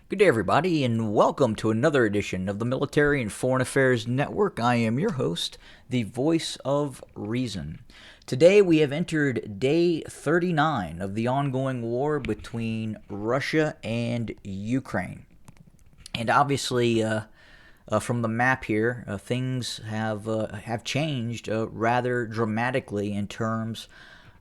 Good day, everybody, and welcome to another edition of the Military and Foreign Affairs Network. I am your host, the voice of reason. Today, we have entered day 39 of the ongoing war between Russia and Ukraine. And obviously, from the map here, things have changed rather dramatically in terms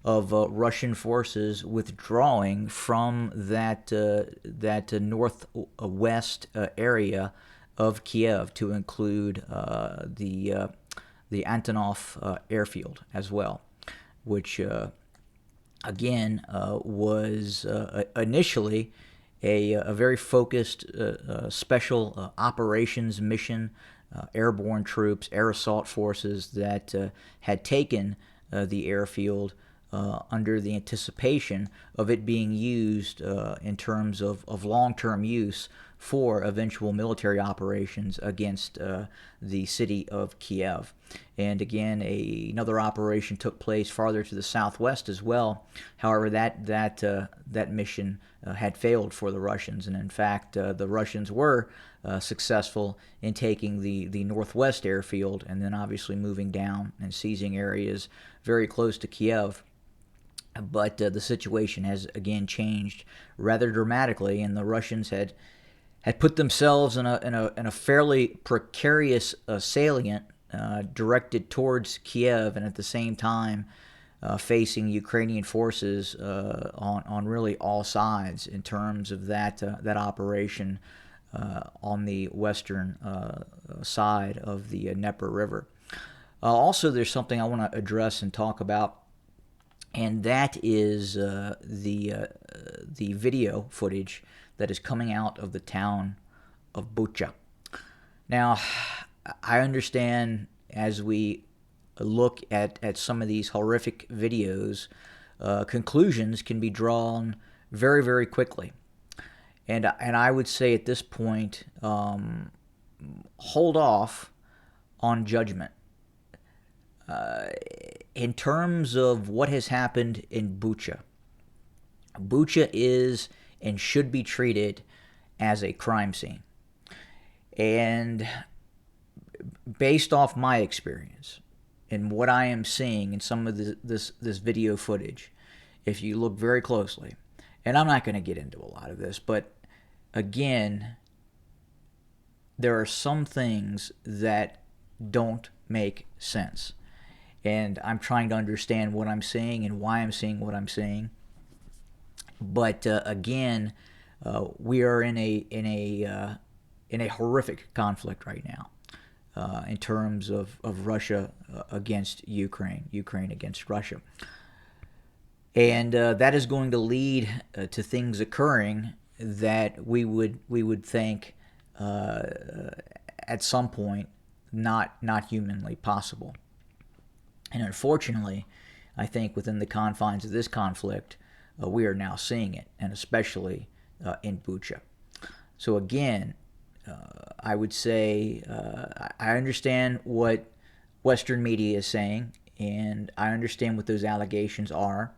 of Russian forces withdrawing from that northwest area of Kiev to include the Antonov airfield as well, which again was initially a very focused special operations mission, airborne troops, air assault forces that had taken the airfield under the anticipation of it being used in terms of long-term use for eventual military operations against the city of Kiev. And again, another operation took place farther to the southwest as well. However, that mission had failed for the Russians, and in fact, the Russians were successful in taking the northwest airfield and then obviously moving down and seizing areas very close to Kiev. But the situation has again changed rather dramatically, and the Russians had put themselves in a fairly precarious salient directed towards Kiev, and at the same time facing Ukrainian forces on really all sides in terms of that operation on the western side of the Dnieper River. Also, there's something I want to address and talk about, and that is the video footage that is coming out of the town of Bucha. Now, I understand as we look at some of these horrific videos, conclusions can be drawn very, very quickly. And I would say at this point, hold off on judgment. In terms of what has happened in Bucha, Bucha is and should be treated as a crime scene. And based off my experience and what I am seeing in some of this video footage, if you look very closely, and I'm not going to get into a lot of this, but again, there are some things that don't make sense. And I'm trying to understand what I'm seeing and why I'm seeing what I'm seeing. But again, we are in a horrific conflict right now in terms of Russia against Ukraine, Ukraine against Russia, and that is going to lead to things occurring that we would think at some point not humanly possible. And unfortunately, I think within the confines of this conflict, we are now seeing it, and especially in Bucha. So again, I would say I understand what Western media is saying, and I understand what those allegations are.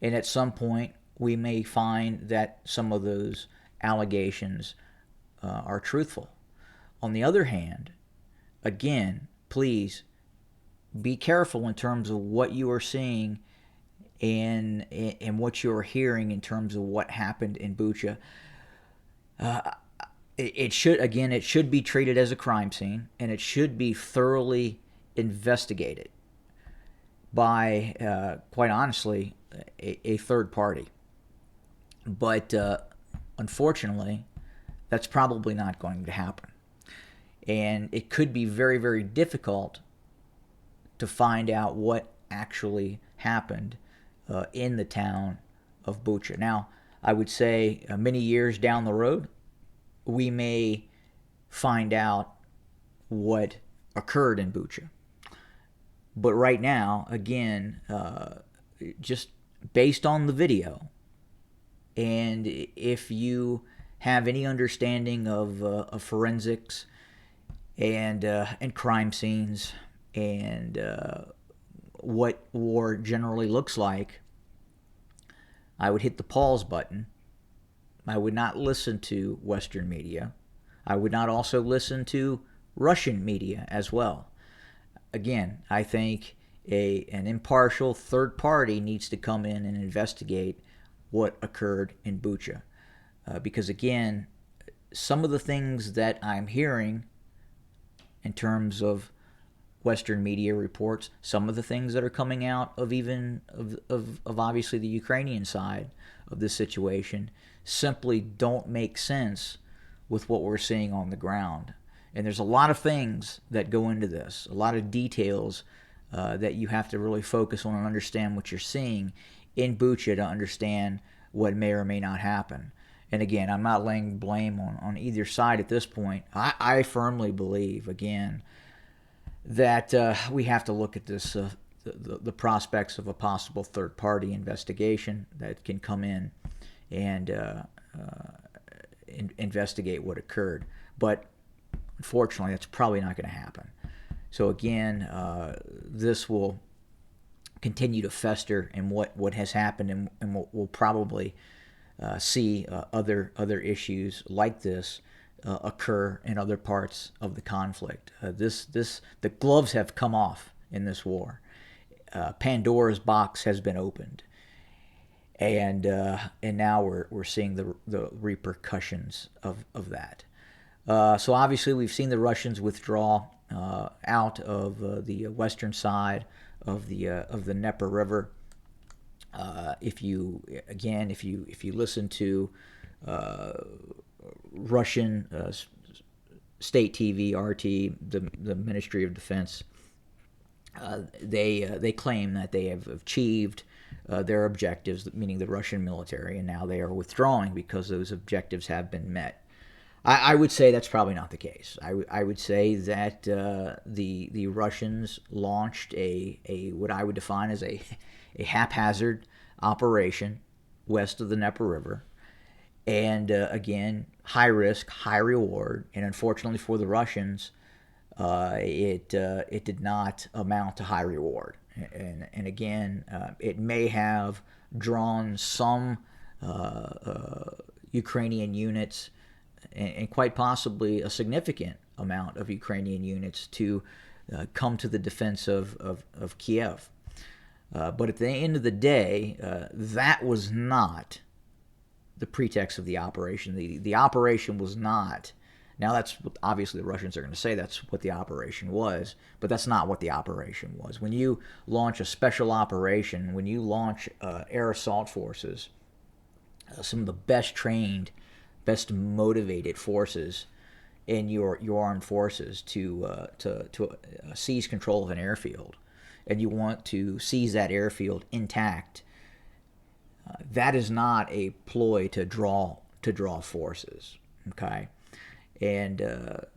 And at some point, we may find that some of those allegations are truthful. On the other hand, again, please be careful in terms of what you are seeing and what you are hearing in terms of what happened in Bucha. It should be treated as a crime scene, and it should be thoroughly investigated by, quite honestly, a third party. But unfortunately, that's probably not going to happen. And it could be very, very difficult to find out what actually happened in the town of Bucha. Now, I would say many years down the road, we may find out what occurred in Bucha. But right now, again, just based on the video, and if you have any understanding of forensics and crime scenes and what war generally looks like, I would hit the pause button I would not listen to Western media. I would not also listen to Russian media as well. Again, I think an impartial third party needs to come in and investigate what occurred in Bucha. Because again, some of the things that I'm hearing in terms of Western media reports, some of the things that are coming out of even of obviously the Ukrainian side of this situation simply don't make sense with what we're seeing on the ground. And there's a lot of things that go into this, a lot of details that you have to really focus on and understand what you're seeing in Bucha to understand what may or may not happen. And again, I'm not laying blame on either side at this point. I firmly believe, again, that we have to look at this, the prospects of a possible third-party investigation that can come in and investigate what occurred. But unfortunately, that's probably not going to happen. So again, this will continue to fester in what has happened, and we'll probably see other issues like this occur in other parts of the conflict. The gloves have come off in this war. Pandora's box has been opened, and now we're seeing the repercussions of that. So obviously, we've seen the Russians withdraw out of the western side of the Dnieper River. If you listen to Russian state TV, RT, the Ministry of Defense, they claim that they have achieved their objectives, meaning the Russian military, and now they are withdrawing because those objectives have been met. I would say that's probably not the case. I would say that the Russians launched a what I would define as a haphazard operation west of the Dnieper River, and again, high risk, high reward, and unfortunately for the Russians, it did not amount to high reward. And again, it may have drawn some Ukrainian units, and quite possibly a significant amount of Ukrainian units to come to the defense of Kiev. But at the end of the day, that was not the pretext of the operation. The operation was not. Now, that's obviously the Russians are going to say that's what the operation was, but that's not what the operation was. When you launch a special operation, when you launch air assault forces, some of the best trained, best motivated forces in your armed forces to seize control of an airfield, and you want to seize that airfield intact, that is not a ploy to draw forces. Okay, and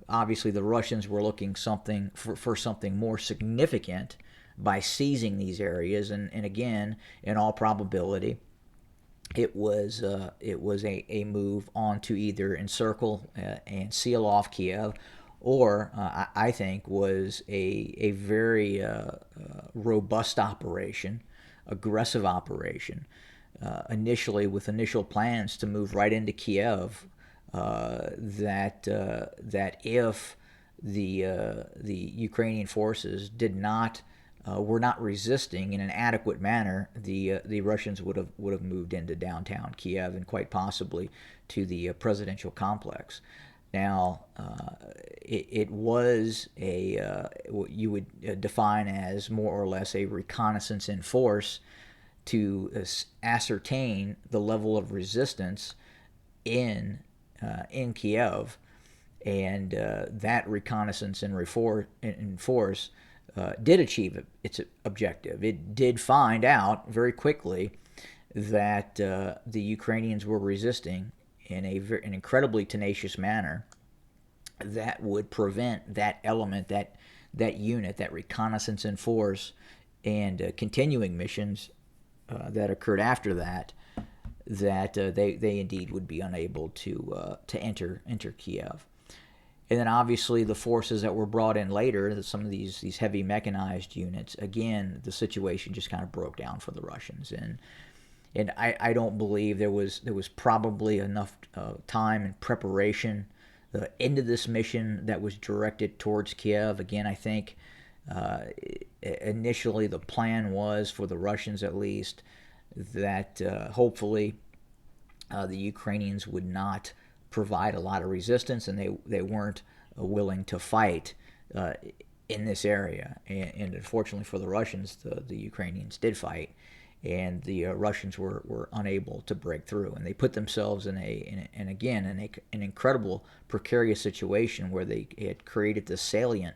obviously the Russians were looking for something more significant by seizing these areas, and again, in all probability, it was a move on to either encircle and seal off Kiev, or I think was a very robust operation, aggressive operation, initially with initial plans to move right into Kiev. That if the Ukrainian forces were not resisting in an adequate manner, the Russians would have moved into downtown Kiev and quite possibly to the presidential complex. Now, it was what you would define as more or less a reconnaissance in force to ascertain the level of resistance in Kiev, and that reconnaissance in force did achieve its objective. It did find out very quickly that the Ukrainians were resisting in an incredibly tenacious manner that would prevent that element, that unit, that reconnaissance in force, and continuing missions that occurred after that, they indeed would be unable to enter Kiev. And then obviously the forces that were brought in later, some of these heavy mechanized units, again, the situation just kind of broke down for the Russians. And I don't believe there was probably enough time and preparation into this mission that was directed towards Kiev. Again, I think uh, initially the plan was for the Russians, at least, that hopefully the Ukrainians would not provide a lot of resistance, and they weren't willing to fight uh, in this area. And unfortunately for the Russians, the Ukrainians did fight, and the Russians were unable to break through, and they put themselves in an incredible precarious situation where they had created this salient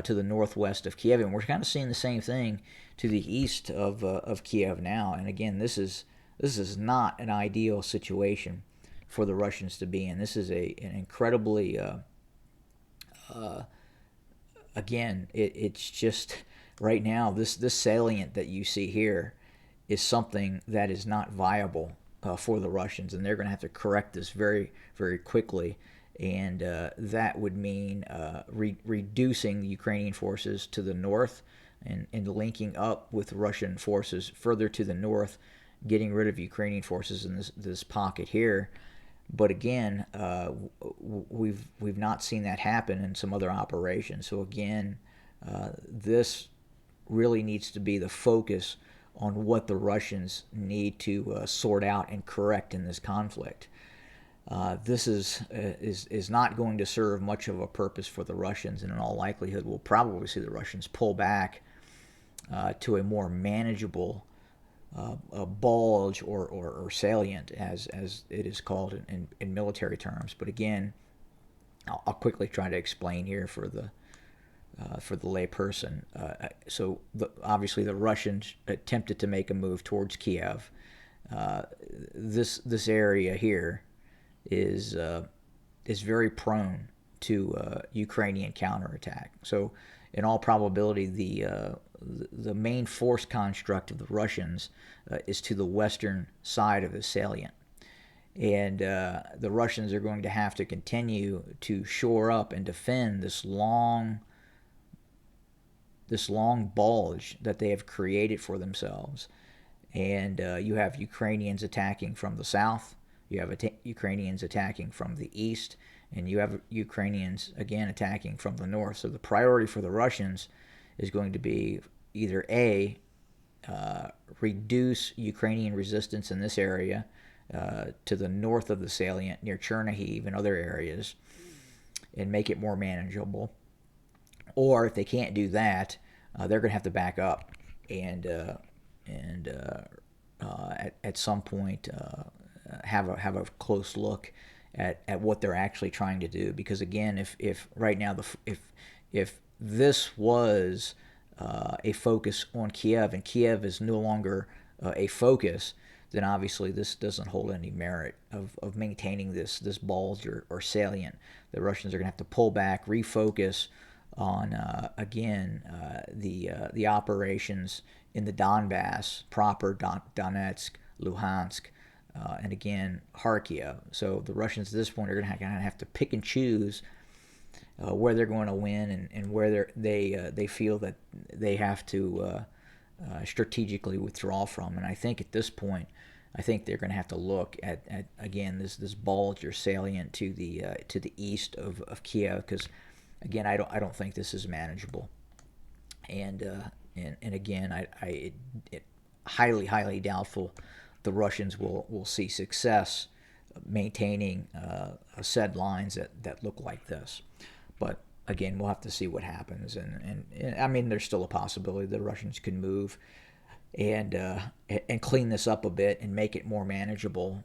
to the northwest of Kiev, and we're kind of seeing the same thing to the east of Kiev now. And again, this is not an ideal situation for the Russians to be in. This is an incredibly again, it's just right now this salient that you see here is something that is not viable for the Russians, and they're going to have to correct this very very quickly. And that would mean reducing the Ukrainian forces to the north and linking up with Russian forces further to the north, getting rid of Ukrainian forces in this pocket here. But again, we've not seen that happen in some other operations. So again, this really needs to be the focus on what the Russians need to sort out and correct in this conflict. This is not going to serve much of a purpose for the Russians, and in all likelihood, we'll probably see the Russians pull back to a more manageable a bulge or salient, as it is called in military terms. But again, I'll quickly try to explain here for the layperson. Obviously, the Russians attempted to make a move towards Kiev. This area here is very prone to Ukrainian counterattack. So, in all probability, the main force construct of the Russians is to the western side of the salient, and the Russians are going to have to continue to shore up and defend this long bulge that they have created for themselves. And you have Ukrainians attacking from the south, you have Ukrainians attacking from the east, and you have Ukrainians again attacking from the north. So the priority for the Russians is going to be either A, reduce Ukrainian resistance in this area to the north of the salient near Chernihiv and other areas and make it more manageable. Or if they can't do that, they're going to have to back up and at some point have a close look at what they're actually trying to do. Because again, if right now if this was a focus on Kiev and Kiev is no longer a focus, then obviously this doesn't hold any merit of maintaining this bulge or salient. The Russians are going to have to pull back, refocus on the operations in the Donbass proper, Donetsk, Luhansk, and again Kharkiv. So the Russians at this point are going to have to pick and choose where they're going to win and where they feel that they have to strategically withdraw from. And I think at this point, I think they're going to have to look at again this bulge or salient to the east of Kiev, because again I don't think this is manageable. And again it highly doubtful the Russians will see success maintaining said lines that look like this. But again, we'll have to see what happens. And I mean, there's still a possibility the Russians can move and clean this up a bit and make it more manageable.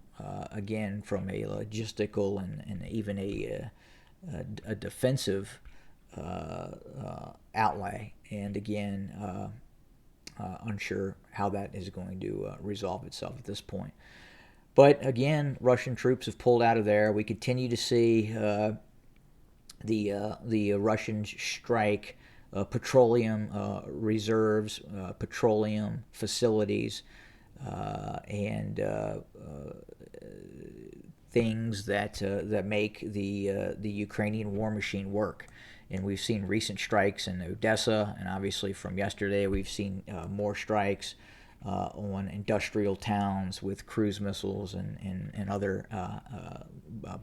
Again, from a logistical and even a defensive outlay. And again, unsure how that is going to resolve itself at this point. But again, Russian troops have pulled out of there. We continue to see the Russians strike petroleum reserves, petroleum facilities, and things that make the Ukrainian war machine work. And we've seen recent strikes in Odessa, and obviously from yesterday we've seen more strikes on industrial towns with cruise missiles and other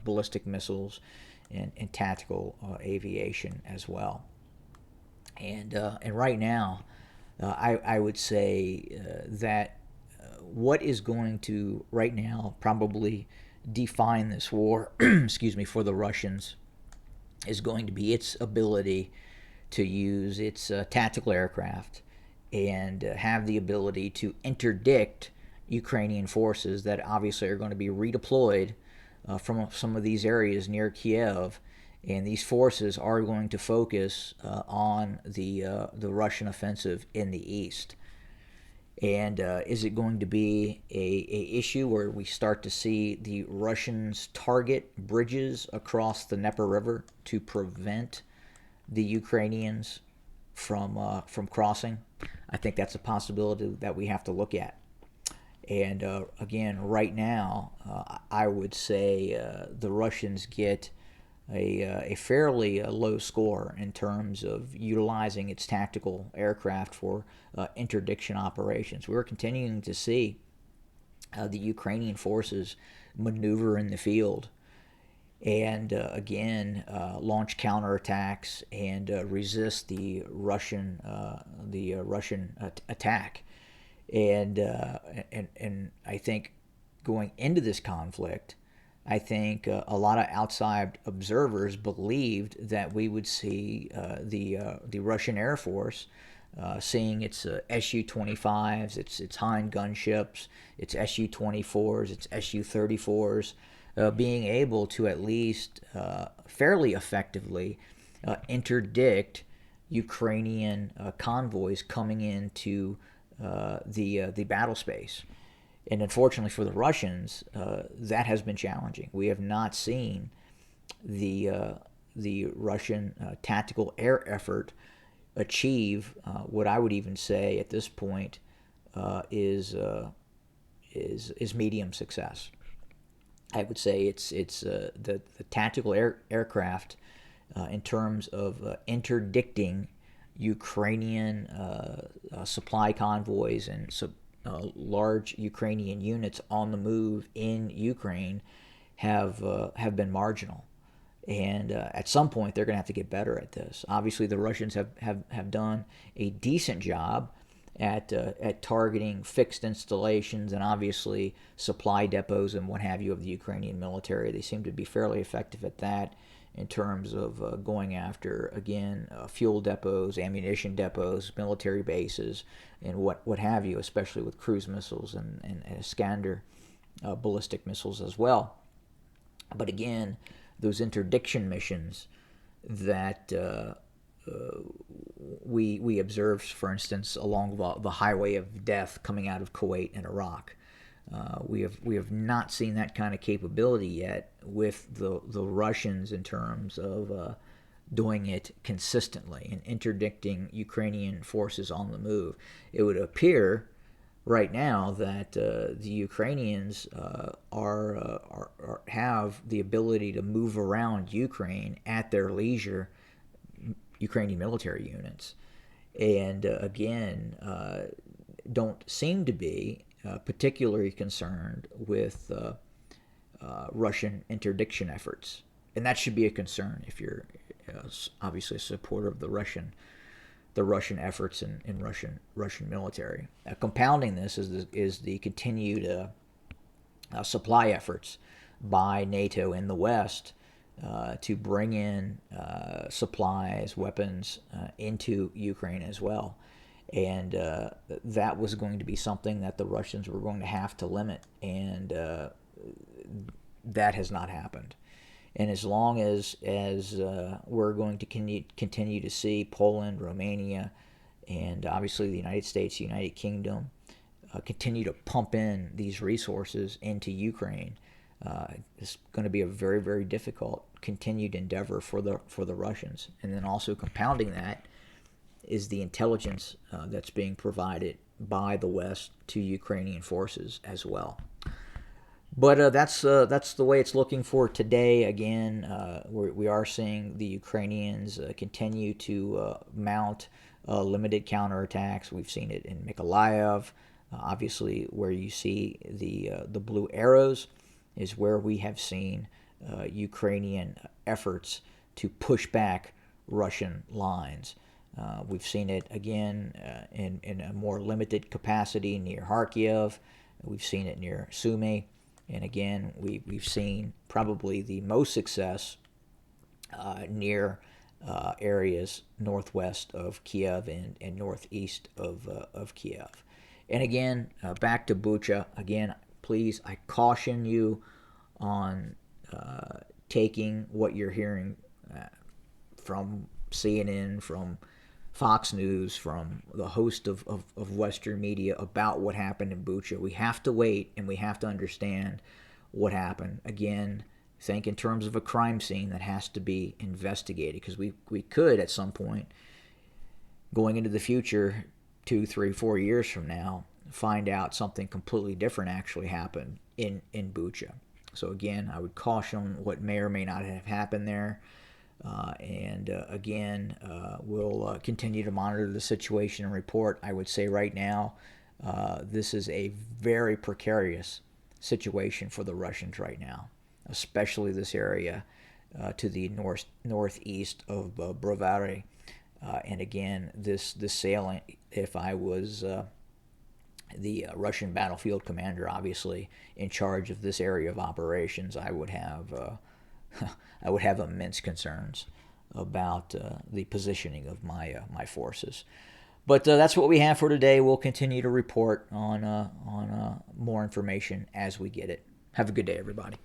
ballistic missiles and tactical aviation as well. And right now, I would say that what is going to right now probably define this war, excuse me, for the Russians is going to be its ability to use its tactical aircraft and have the ability to interdict Ukrainian forces that obviously are going to be redeployed from some of these areas near Kiev, and these forces are going to focus on the Russian offensive in the east. And is it going to be a issue where we start to see the Russians target bridges across the Dnieper River to prevent the Ukrainians from crossing? I think that's a possibility that we have to look at. And again, right now, I would say the Russians get a fairly low score in terms of utilizing its tactical aircraft for interdiction operations. We're continuing to see the Ukrainian forces maneuver in the field and again launch counterattacks and resist the Russian attack. And I think going into this conflict, I think a lot of outside observers believed that we would see the Russian Air Force seeing its Su-25s, its Hind gunships, its Su-24s, its Su-34s, being able to at least fairly effectively interdict Ukrainian convoys coming into the battle space. And unfortunately for the Russians, that has been challenging. We have not seen the Russian tactical air effort achieve what I would even say at this point is medium success. I would say it's the tactical aircraft in terms of interdicting Ukrainian supply convoys and large Ukrainian units on the move in Ukraine have been marginal. And at some point, they're going to have to get better at this. Obviously, the Russians have done a decent job at targeting fixed installations and obviously supply depots and what have you of the Ukrainian military. They seem to be fairly effective at that in terms of going after, again, fuel depots, ammunition depots, military bases, and what have you, especially with cruise missiles and Iskander ballistic missiles as well. But again, those interdiction missions that we observed, for instance, along the highway of death coming out of Kuwait and Iraq. We have not seen that kind of capability yet with the Russians in terms of doing it consistently and interdicting Ukrainian forces on the move. It would appear right now that the Ukrainians have the ability to move around Ukraine at their leisure, Ukrainian military units, and again don't seem to be particularly concerned with Russian interdiction efforts, and that should be a concern if you're obviously a supporter of the Russian efforts in Russian military. Compounding this is the continued supply efforts by NATO in the West to bring in supplies, weapons into Ukraine as well. And that was going to be something that the Russians were going to have to limit, and that has not happened. And as long as we're going to continue to see Poland, Romania, and obviously the United States, United Kingdom, continue to pump in these resources into Ukraine, it's going to be a very, very difficult continued endeavor for the Russians. And then also compounding that is the intelligence that's being provided by the West to Ukrainian forces as well. But that's the way it's looking for today. Again, we are seeing the Ukrainians continue to mount limited counterattacks. We've seen it in Mykolaiv. Obviously, where you see the blue arrows is where we have seen Ukrainian efforts to push back Russian lines. We've seen it again in a more limited capacity near Kharkiv. We've seen it near Sumy. And again, we've seen probably the most success near areas northwest of Kiev and northeast of Kiev. And again, back to Bucha. Again, please, I caution you on taking what you're hearing from CNN, from Fox News, from the host of Western media about what happened in Bucha. We have to wait and we have to understand what happened. Again, think in terms of a crime scene that has to be investigated, because we could at some point, going into the future, 2, 3, 4 years from now, find out something completely different actually happened in Bucha. So again, I would caution what may or may not have happened there. Again, we'll continue to monitor the situation and report. I would say right now, this is a very precarious situation for the Russians right now, especially this area to the northeast of Brovary. And again, this salient, if I was the Russian battlefield commander, obviously in charge of this area of operations, I would have I would have immense concerns about the positioning of my forces. But that's what we have for today. We'll continue to report on more information as we get it. Have a good day, everybody.